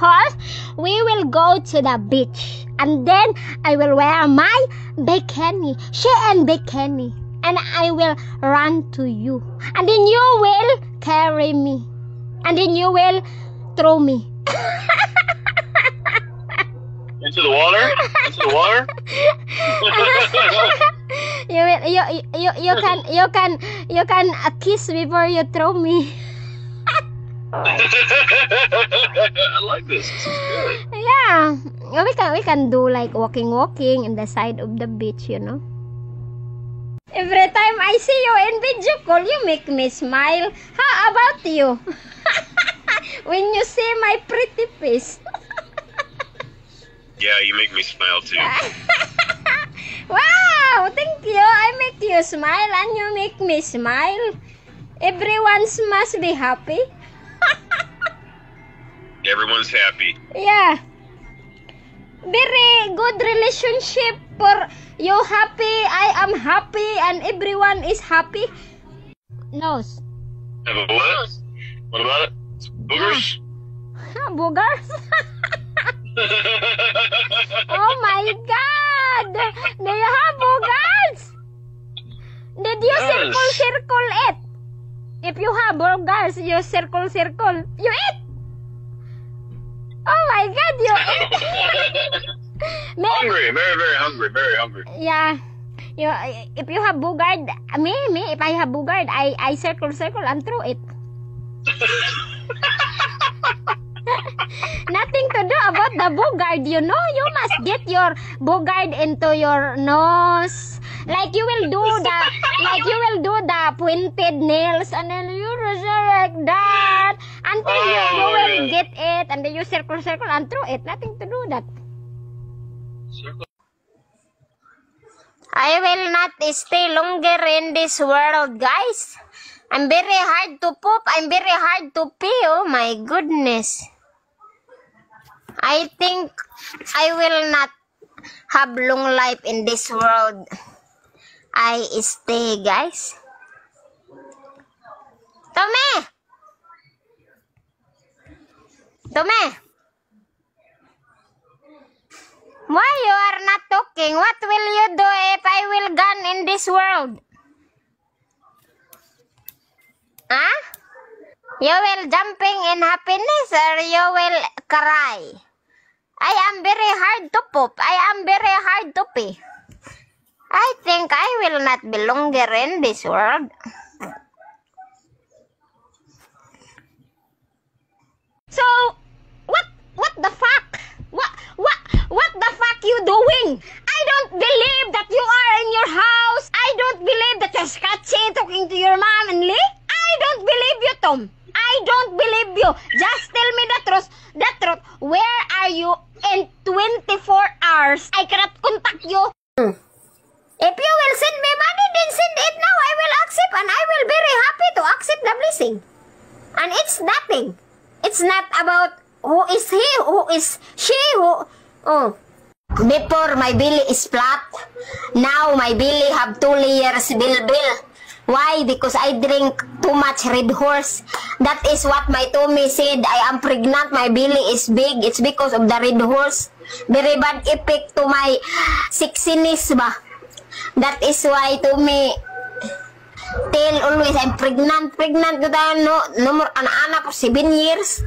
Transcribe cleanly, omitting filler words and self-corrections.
because we will go to the beach. And then I will wear my bikini, Shein bikini. And I will run to you. And then you will carry me. And then you will throw me. Into the water? Into the water? you can kiss before you throw me. I like this. This is good. Yeah, we can do like walking in the side of the beach, you know. Every time I see you in video call, you make me smile. How about you? When you see my pretty face. Yeah, you make me smile too. Wow, thank you. I make you smile and you make me smile. Everyone must be happy. Everyone's happy. Yeah. Very good relationship for you happy, I am happy, and everyone is happy. Nose. Have a what? What about it? Boogers? Boogers? Oh my god! Do you have boogers? Did you circle it? If you have boogers, you circle. You eat? Oh my god, you eat? Hungry, very hungry. Yeah. If you have boogard, me, if I have boogard, I circle and throw it. Nothing to do about the boogard, you know. You must get your boogard into your nose. Like you will do the pointed nails, and then you just like that until you will get it, and then you circle and throw it. Nothing to do that. I will not stay longer in this world, guys. I'm very hard to poop. I'm very hard to pee. Oh my goodness. I think I will not have long life in this world. I stay, guys. Tome! Why you are not talking? What will you do if I will gone in this world? Huh? You will jumping in happiness or you will cry? I am very hard to poop. I am very hard to pee. I think I will not be longer in this world. So, what the fuck? What the fuck you doing? I don't believe that you are in your house. I don't believe that you're scratching, talking to your mom and Lee. I don't believe you, Tom. I don't believe you. Just tell me the truth. The truth. Where are you in 24 hours? I cannot contact you. If you will send me money, then send it now. I will accept, and I will be very happy to accept the blessing. And it's nothing. It's not about who is he, who is she, who... Oh. Before my belly is flat, now my belly have 2 layers bill. Why? Because I drink too much Red Horse. That is what my tummy said. I am pregnant, my belly is big. It's because of the Red Horse. Very bad effect to my sexiness ba? That is why tummy tell always I'm pregnant. Pregnant ko dahil no more anak for 7 years.